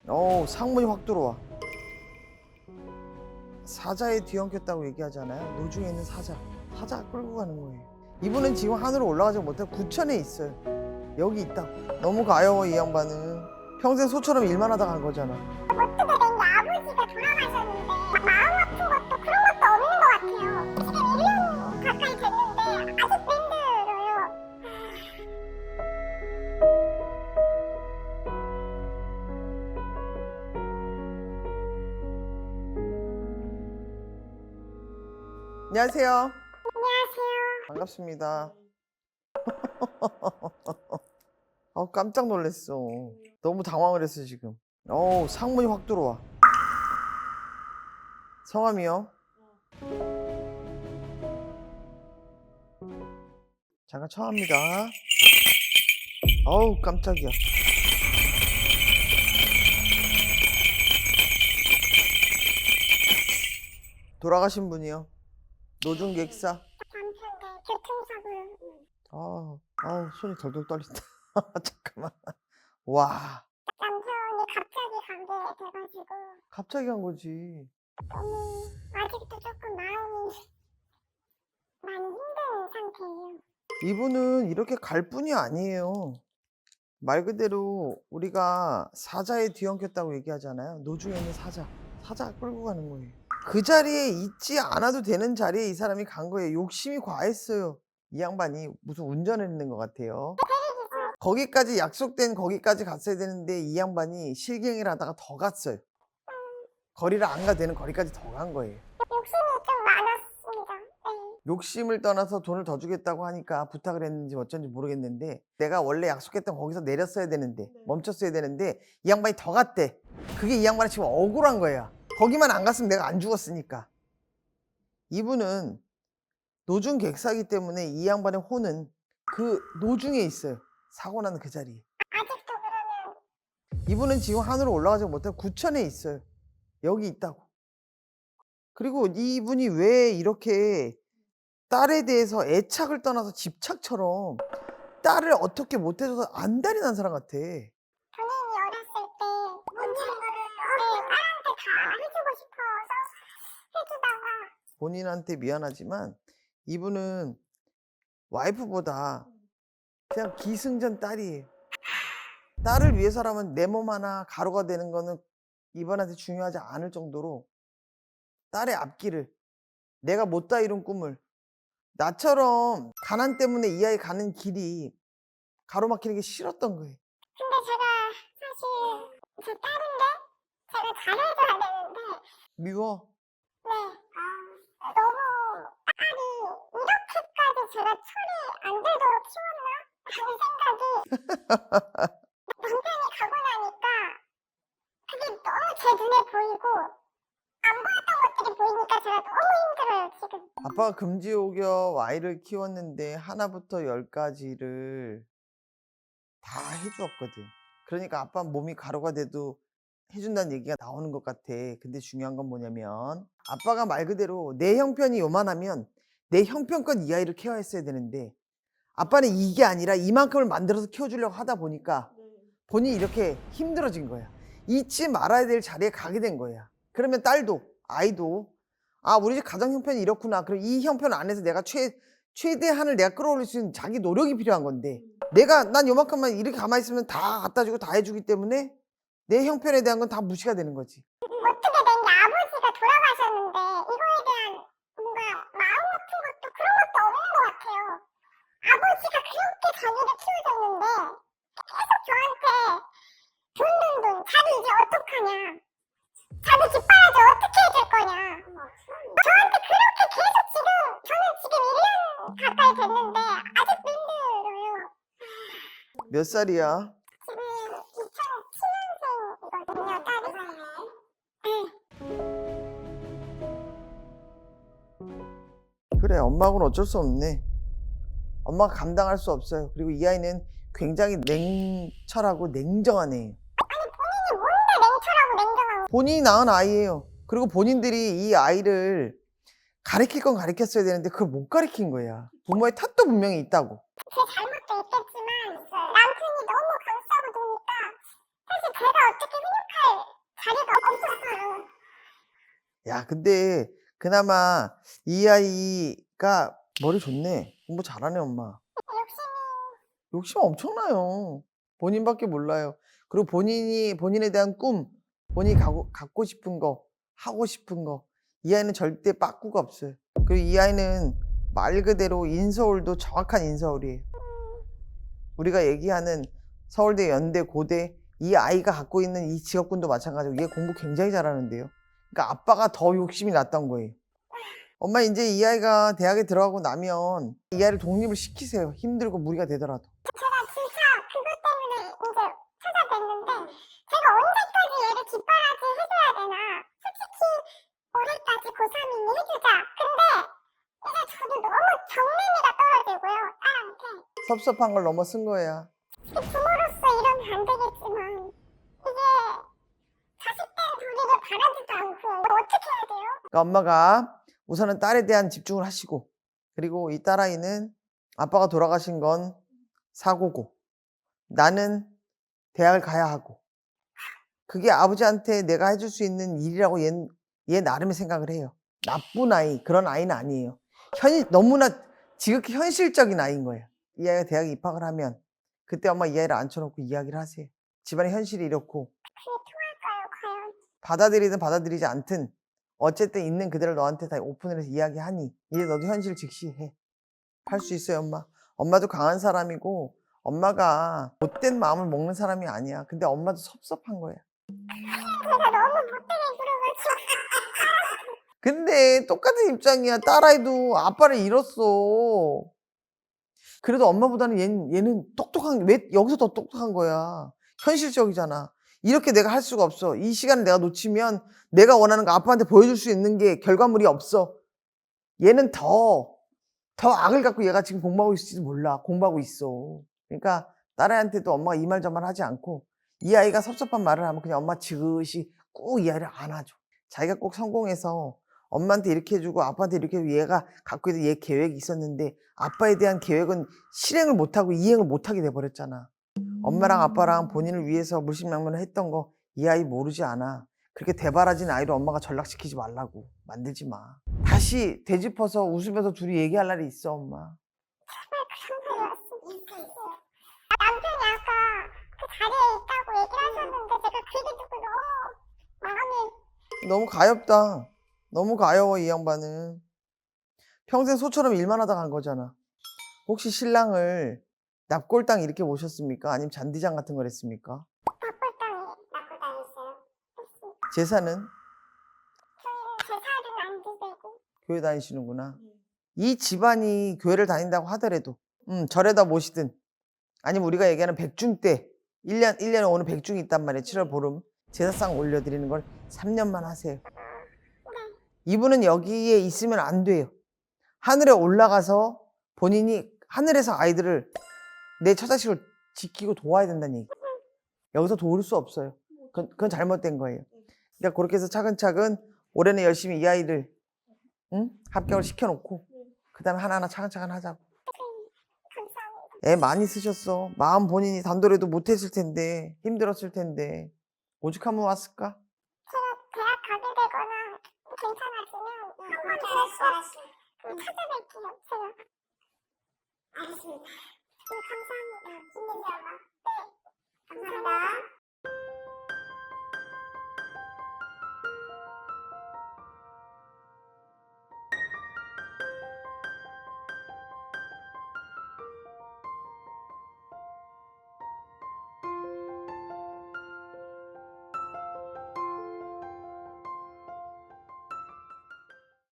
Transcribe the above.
상문이 확 들어와. 사자에 뒤엉켰다고 얘기하잖아요. 노중에 있는 사자가 끌고 가는 거예요. 이분은 지금 하늘로 올라가지 못하고 구천에 있어요. 여기 있다. 너무 가여워. 이 양반은 평생 소처럼 일만 하다 간 거잖아. 어떻게 된 게 아버지가 돌아가셨는데 마음 아픈 것도 그런 것도 없는 것 같아요. 지금 1년 가까이 됐는데 아직 힘들어요. 안녕하세요. 안녕하세요. 반갑습니다. 깜짝 놀랐어. 너무 당황을 했어 지금. 상문이 확 들어와. 성함이요? 잠깐 청합니다. 깜짝이야. 돌아가신 분이요. 노중객사. 남편데 교통사고요. 손이 덜덜 떨린다. 잠깐만. 와, 남편이 갑자기 가게 돼가지고 갑자기 한 거지. 너무 아직도 조금 마음이 많이 힘든 상태예요. 이분은 이렇게 갈 뿐이 아니에요. 말 그대로 우리가 사자에 뒤엉켰다고 얘기하잖아요. 노중에 있는 사자가 끌고 가는 거예요. 그 자리에 있지 않아도 되는 자리에 이 사람이 간 거예요. 욕심이 과했어요. 이 양반이 무슨 운전을 했는 것 같아요. 거기까지 약속된 거기까지 갔어야 되는데 이 양반이 실갱이를 하다가 더 갔어요. 거리를 안 가도 되는 거리까지 더 간 거예요. 욕심이 좀 많았습니다. 네. 욕심을 떠나서 돈을 더 주겠다고 하니까 부탁을 했는지 어쩐지 모르겠는데 내가 원래 약속했던 거기서 내렸어야 되는데 멈췄어야 되는데 이 양반이 더 갔대. 그게 이 양반이 지금 억울한 거야. 거기만 안 갔으면 내가 안 죽었으니까. 이분은 노중 객사기 때문에 이 양반의 혼은 그 노중에 있어요. 사고 나는 그 자리에. 아직도 그러면 이분은 지금 하늘로 올라가지 못하고 구천에 있어요. 여기 있다고. 그리고 이분이 왜 이렇게 딸에 대해서 애착을 떠나서 집착처럼 딸을 어떻게 못해줘서 안달이 난 사람 같아. 본인이 어렸을 때 모든 거를 딸한테 다 해주고 싶어서 해주다가 본인한테 미안하지만 이분은 와이프보다 그냥 기승전 딸이에요. 딸을 위해서라면 내 몸 하나 가루가 되는 거는 이분한테 중요하지 않을 정도로 딸의 앞길을, 내가 못다 이룬 꿈을, 나처럼 가난 때문에 이 아이 가는 길이 가로막히는 게 싫었던 거예요. 근데 제가 사실 제 딸인데 제가 잘해줘야 되는데 미워. 네 너무 딸이 이렇게까지 제가 철이 안 들도록 키웠나 하는 생각이 남편이 가고 나니까 그게 너무 제 눈에 보이고 안 보였던 것들이 보이니까 제가 너무 힘들어요 지금. 아빠가 금지옥여 아이를 키웠는데 하나부터 열까지를 다 해주었거든. 그러니까 아빠 몸이 가루가 돼도 해준다는 얘기가 나오는 것 같아. 근데 중요한 건 뭐냐면 아빠가 말 그대로 내 형편이 요만하면 내 형편껏 이 아이를 케어했어야 되는데 아빠는 이게 아니라 이만큼을 만들어서 키워주려고 하다 보니까 본인이 이렇게 힘들어진 거야. 잊지 말아야 될 자리에 가게 된 거야. 그러면 딸도 아이도 우리 집 가정 형편이 이렇구나. 그럼 이 형편 안에서 내가 최대한을 내가 끌어올릴 수 있는 자기 노력이 필요한 건데 난 요만큼만 이렇게 가만히 있으면 다 갖다 주고 다 해주기 때문에 내 형편에 대한 건 다 무시가 되는 거지. 어떻게 된 게 아버지가 돌아가셨는데 이거에 대한 뭔가 마음 아픈 것도 그런 것도 없는 것 같아요. 아버지가 그렇게 자기를 키워줬는데 계속 저한테 돈 자기 이제 어떡하냐, 자기 집 빨아줘 어떻게 해줄 거냐, 저한테 그렇게 계속 저는 지금 1년 가까이 됐는데 아직도 힘들어요. 몇 살이야? 지금 2007년생이거든요 딸이. 그래, 엄마하고는 어쩔 수 없네. 엄마가 감당할 수 없어요. 그리고 이 아이는 굉장히 냉철하고 냉정한 애예요. 아니 본인이 뭔데 냉철하고 냉정한 거. 본인이 낳은 아이예요. 그리고 본인들이 이 아이를 가르칠 건 가르쳤어야 되는데 그걸 못 가르친 거야. 부모의 탓도 분명히 있다고. 제 잘못도 있겠지만 남편이 너무 감싸고 노니까 사실 제가 어떻게 생각할 야, 근데 그나마 이 아이가 머리 좋네. 공부 잘하네, 엄마. 욕심 엄청나요. 본인밖에 몰라요. 그리고 본인에 대한 꿈, 본인이 갖고 싶은 거, 하고 싶은 거, 이 아이는 절대 빠꾸가 없어요. 그리고 이 아이는 말 그대로 인서울도 정확한 인서울이에요. 우리가 얘기하는 서울대, 연대, 고대, 이 아이가 갖고 있는 이 직업군도 마찬가지고 얘 공부 굉장히 잘하는데요. 그러니까 아빠가 더 욕심이 났던 거예요. 엄마 이제 이 아이가 대학에 들어가고 나면 이 아이를 독립을 시키세요. 힘들고 무리가 되더라도. 제가 진짜 그것 때문에 이제 찾아뵀는데 제가 언제까지 얘를 뒷바라지 해줘야 되나. 솔직히 올해까지 고3이니 해주자. 근데 이제 저도 너무 경매미가 떨어지고요, 딸한테. 섭섭한 걸 넘어 쓴 거야. 부모로서 이러면 안 되겠지만 이게 자식들 도리를 바라지도 않고 이거 어떻게 해야 돼요? 그러니까 엄마가 우선은 딸에 대한 집중을 하시고, 그리고 이 딸아이는 아빠가 돌아가신 건 사고고 나는 대학을 가야 하고, 그게 아버지한테 내가 해줄 수 있는 일이라고 얘 나름의 생각을 해요. 나쁜 아이, 그런 아이는 아니에요. 너무나 지극히 현실적인 아이인 거예요. 이 아이가 대학에 입학을 하면 그때 엄마 이 아이를 앉혀놓고 이야기를 하세요. 집안의 현실이 이렇고, 그게 통할까요, 과연? 받아들이든 받아들이지 않든 어쨌든 있는 그대로 너한테 다 오픈을 해서 이야기하니 이제 너도 현실 직시해. 할 수 있어요, 엄마. 엄마도 강한 사람이고 엄마가 못된 마음을 먹는 사람이 아니야. 근데 엄마도 섭섭한 거야. 제가 너무 못되게 굴어가지고 근데 똑같은 입장이야. 딸아이도 아빠를 잃었어. 그래도 엄마보다는 얘는 똑똑한, 왜 여기서 더 똑똑한 거야. 현실적이잖아. 이렇게 내가 할 수가 없어. 이 시간을 내가 놓치면 내가 원하는 거 아빠한테 보여줄 수 있는 게 결과물이 없어. 얘는 더 악을 갖고 얘가 지금 공부하고 있을지도 몰라. 공부하고 있어. 그러니까 딸애한테도 엄마가 이 말 저 말 하지 않고, 이 아이가 섭섭한 말을 하면 그냥 엄마 지그시 꾹 이 아이를 안아줘. 자기가 꼭 성공해서 엄마한테 이렇게 해주고 아빠한테 이렇게 해주고, 얘가 갖고 있는 얘 계획이 있었는데 아빠에 대한 계획은 실행을 못하고 이행을 못하게 돼버렸잖아. 엄마랑 아빠랑 본인을 위해서 물심양면을 했던 거 이 아이 모르지 않아. 그렇게 대바라진 아이를 엄마가 전락시키지 말라고. 만들지 마. 다시 되짚어서 웃으면서 둘이 얘기할 날이 있어, 엄마. 남편이 아까 그 자리에 있다고 얘기를 하셨는데 제가 그 얘기 듣고 너무 마음이 너무 가엽다. 너무 가여워, 이 양반은. 평생 소처럼 일만 하다 간 거잖아. 혹시 신랑을 납골당 이렇게 모셨습니까? 아니면 잔디장 같은 걸 했습니까? 납골당에 낳고 다녔어요. 제사는 저희는 제사를 안 드리고 교회 다니시는구나. 이 집안이 교회를 다닌다고 하더라도 절에다 모시든, 아니면 우리가 얘기하는 백중 때 1년에 오는 백중이 있단 말이에요. 7월 보름 제사상 올려드리는 걸 3년만 하세요. 이분은 여기에 있으면 안 돼요. 하늘에 올라가서 본인이 하늘에서 아이들을, 내 처자식을 지키고 도와야 된다는 얘기. 여기서 도울 수 없어요. 그건 잘못된 거예요. 그러니까 그렇게 해서 차근차근 올해는 열심히 이 아이를 합격을 시켜놓고 그 다음에 하나하나 차근차근 하자고. 감사합니다. 애 많이 쓰셨어. 마음 본인이 단도리도 못했을 텐데, 힘들었을 텐데. 오죽 한번 왔을까? 제가 대학 가게 되거나 괜찮아지면 한번 다시 찾아뵐게요. 제가. 알겠습니다. 네, 감사합니다. 김민지 엄마. 네, 감사합니다.